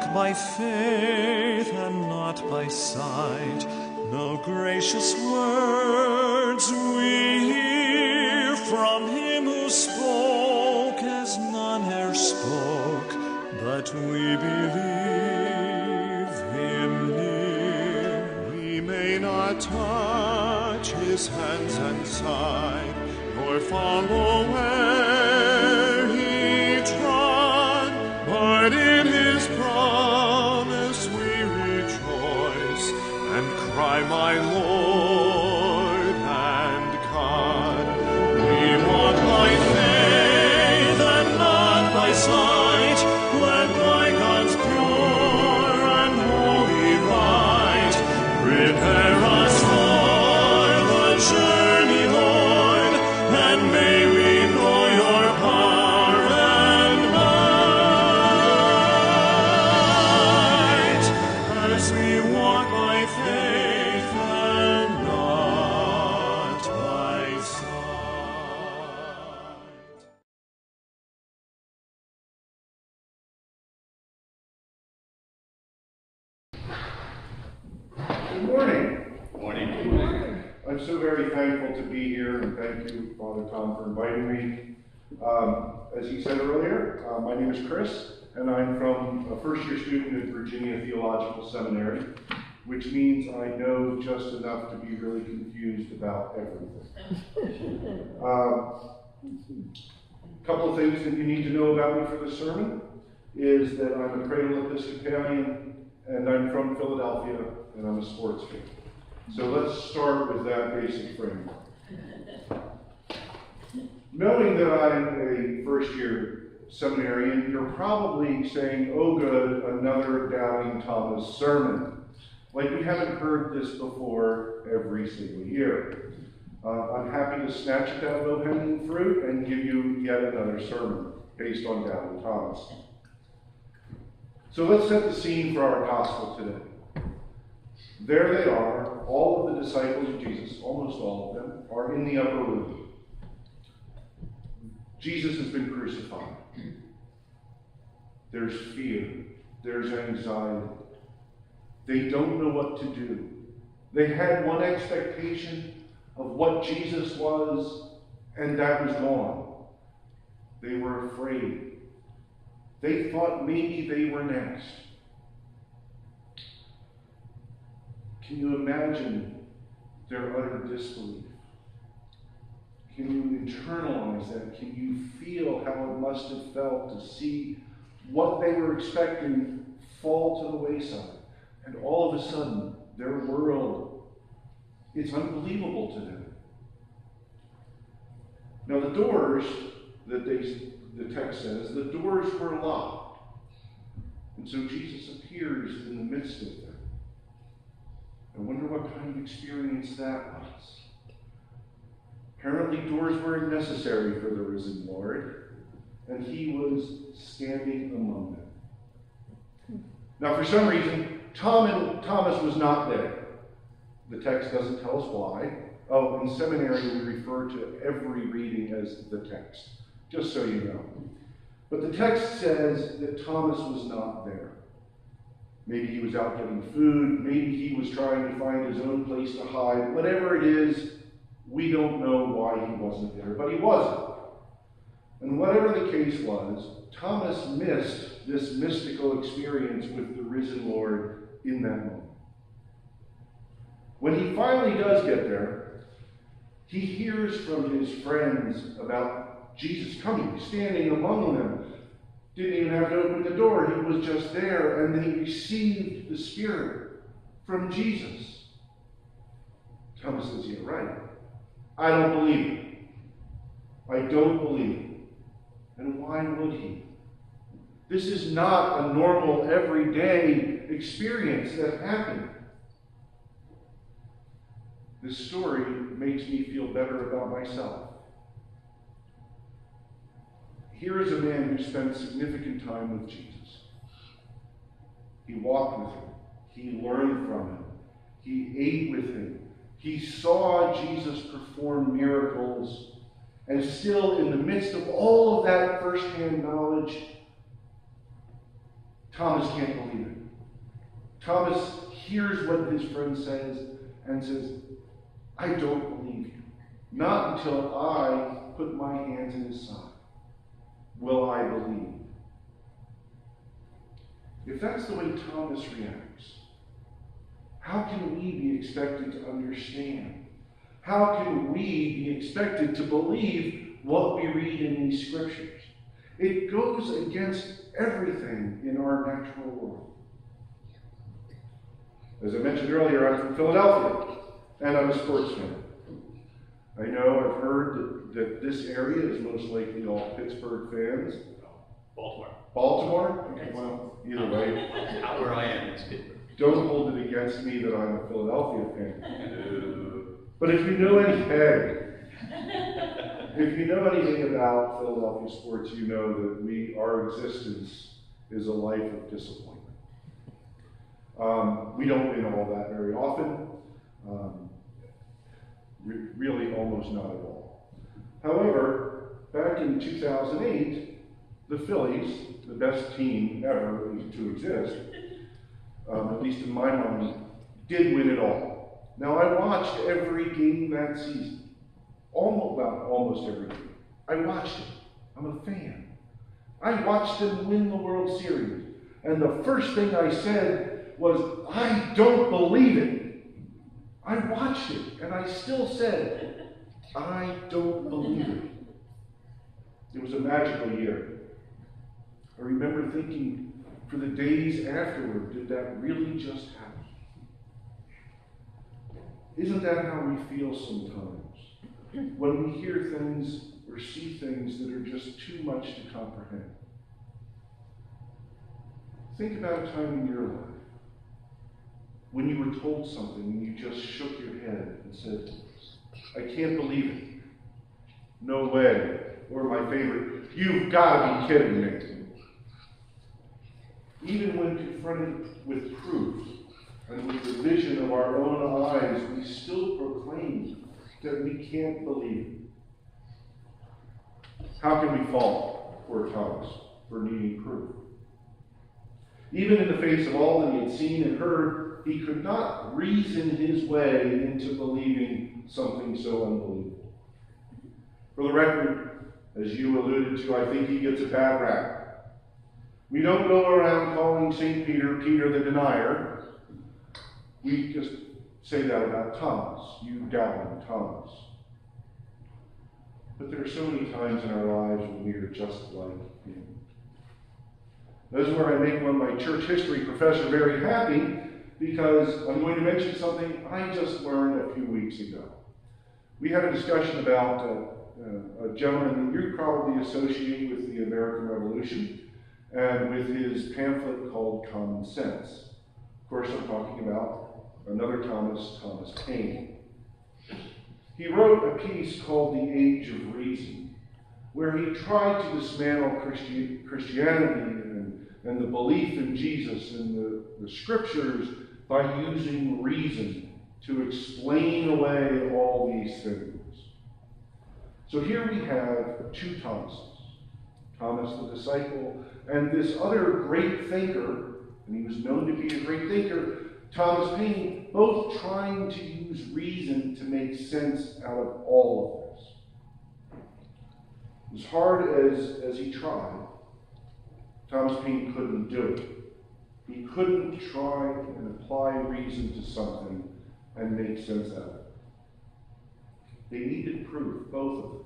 walk by faith and not by sight. No gracious words we hear from him who spoke as none e'er spoke, but we believe him near. We may not touch his hands and side, nor follow where he trod, but in his promise we rejoice and cry, my Lord and God. We walk by faith and not by sight, led by God's pure and holy light. Prepare us for the journey, Lord, and may we know your power and might, as we walk by faith and not by sight. Good morning. Morning. I'm so very thankful to be here, and thank you, Father Tom, for inviting me. As he said earlier, my name is Chris, and I'm from a first-year student at Virginia Theological Seminary, which means I know just enough to be really confused about everything. A couple of things that you need to know about me for this sermon is that I'm a cradle Episcopalian, and I'm from Philadelphia, and I'm a sports fan. So let's start with that basic framework. Knowing that I'm a first-year seminarian, you're probably saying, oh good, another Doubting Thomas sermon. Like we haven't heard this before every single year. I'm happy to snatch at that low-hanging fruit and give you yet another sermon based on Doubting Thomas. So let's set the scene for our gospel today. There they are, all of the disciples of Jesus, almost all of them, are in the upper room. Jesus has been crucified. There's fear. There's anxiety. They don't know what to do. They had one expectation of what Jesus was, and that was gone. They were afraid. They thought maybe they were next. Can you imagine their utter disbelief? Can you internalize that? Can you feel how it must have felt to see what they were expecting fall to the wayside? And all of a sudden, their world, it's unbelievable to them. Now the doors that the text says, the doors were locked. And so Jesus appears in the midst of them. I wonder what kind of experience that was. Apparently doors weren't necessary for the risen Lord, and he was standing among them. Now for some reason, Thomas was not there. The text doesn't tell us why. Oh, in seminary we refer to every reading as the text, just so you know. But the text says that Thomas was not there. Maybe he was out getting food, maybe he was trying to find his own place to hide. Whatever it is, we don't know why he wasn't there, but he wasn't. And whatever the case was, Thomas missed this mystical experience with the risen Lord in that moment. When he finally does get there, he hears from his friends about Jesus coming, standing among them. Didn't even have to open the door. He was just there, and they received the Spirit from Jesus. Thomas says, yeah, right. I don't believe it. I don't believe it. And why would he? This is not a normal, everyday experience that happened. This story makes me feel better about myself. Here is a man who spent significant time with Jesus. He walked with him. He learned from him. He ate with him. He saw Jesus perform miracles. And still, in the midst of all of that firsthand knowledge, Thomas can't believe it. Thomas hears what his friend says and says, I don't believe you. Not until I put my hands in his side will I believe. If that's the way Thomas reacts, how can we be expected to understand? How can we be expected to believe what we read in these scriptures? It goes against everything in our natural world. As I mentioned earlier, I'm from Philadelphia, and I'm a sports fan. I know I've heard that this area is most likely all Pittsburgh fans. Baltimore. Baltimore? Okay, well, either way. Out where I am, it's Pittsburgh. Don't hold it against me that I'm a Philadelphia fan. But if you know anything about Philadelphia sports, you know that our existence is a life of disappointment. We don't win all that very often. Really, almost not at all. However, back in 2008, the Phillies, the best team ever to exist, at least in my mind, did win it all. Now, I watched every game that season. Almost every game. I watched it. I'm a fan. I watched them win the World Series. And the first thing I said was, I don't believe it. I watched it, and I still said, I don't believe it. It was a magical year. I remember thinking, for the days afterward, did that really just happen? Isn't that how we feel sometimes? When we hear things or see things that are just too much to comprehend. Think about a time in your life when you were told something and you just shook your head and said, I can't believe it. No way. Or my favorite, you've got to be kidding me. Even when confronted with proof and with the vision of our own eyes, we still proclaim that we can't believe it. How can we fault poor Thomas for needing proof? Even in the face of all that he had seen and heard, he could not reason his way into believing something so unbelievable. For the record, as you alluded to, I think he gets a bad rap. We don't go around calling St. Peter, Peter the denier. We just say that about Thomas, you doubting Thomas. But there are so many times in our lives when we are just like him. This is where I make my church history professor very happy, because I'm going to mention something I just learned a few weeks ago. We had a discussion about a gentleman that you probably associate with the American Revolution and with his pamphlet called Common Sense. Of course, I'm talking about another Thomas Paine. He wrote a piece called The Age of Reason, where he tried to dismantle Christianity and the belief in Jesus and the scriptures by using reason to explain away all these things. So here we have two Thomases, Thomas the disciple and this other great thinker, and he was known to be a great thinker, Thomas Paine, both trying to use reason to make sense out of all of this. As hard as he tried, Thomas Paine couldn't do it. He couldn't try and apply reason to something and make sense out of it. They needed proof, both of them.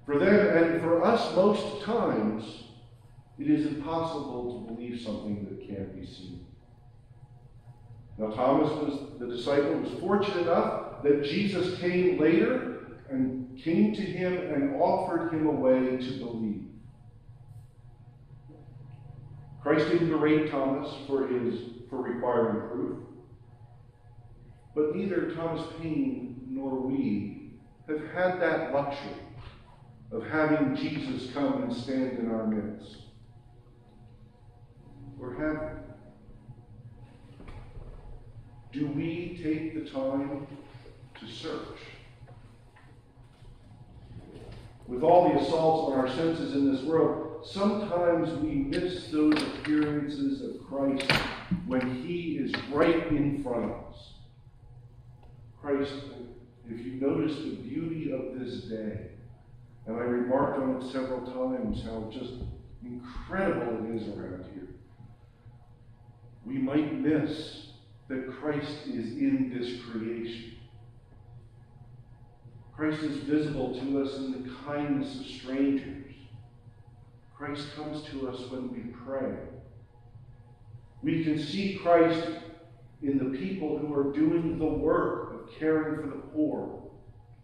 For them and for us, most times, it is impossible to believe something that can't be seen. Now, the disciple, was fortunate enough that Jesus came later and came to him and offered him a way to believe. Christ didn't berate Thomas for requiring proof, but neither Thomas Paine nor we have had that luxury of having Jesus come and stand in our midst. Or have we? Do we take the time to search? With all the assaults on our senses in this world, sometimes we miss those appearances of Christ when he is right in front of us. Christ, if you notice the beauty of this day, and I remarked on it several times how just incredible it is around here, we might miss that Christ is in this creation. Christ is visible to us in the kindness of strangers. Christ comes to us when we pray. We can see Christ in the people who are doing the work of caring for the poor,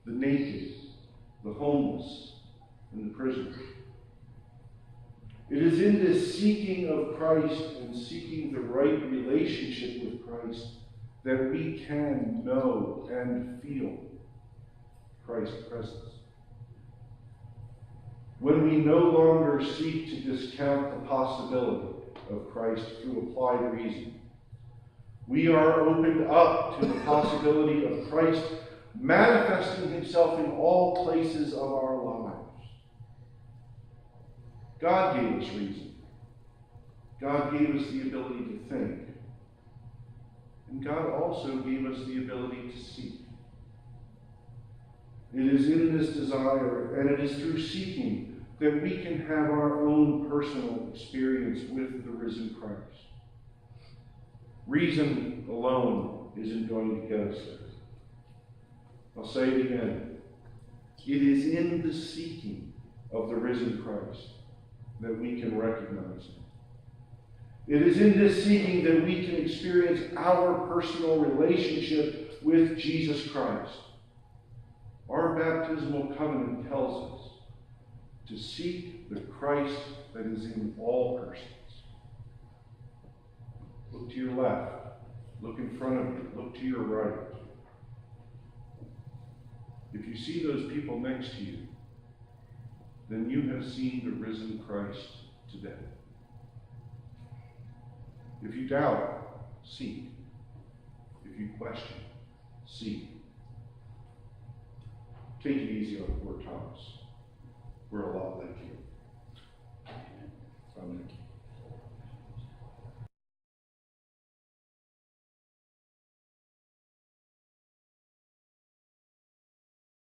the naked, the homeless, and the prisoners. It is in this seeking of Christ and seeking the right relationship with Christ that we can know and feel Christ's presence. When we no longer seek to discount the possibility of Christ through applied reason, we are opened up to the possibility of Christ manifesting himself in all places of our lives. God gave us reason. God gave us the ability to think. And God also gave us the ability to seek. It is in this desire, and it is through seeking, that we can have our own personal experience with the risen Christ. Reason alone isn't going to get us there. I'll say it again. It is in the seeking of the risen Christ that we can recognize him. It is in this seeking that we can experience our personal relationship with Jesus Christ. Our baptismal covenant tells us to seek the Christ that is in all persons. Look to your left. Look in front of you. Look to your right. If you see those people next to you, then you have seen the risen Christ today. If you doubt, seek. If you question, seek. Take it easy on poor Thomas. We're a lot like you.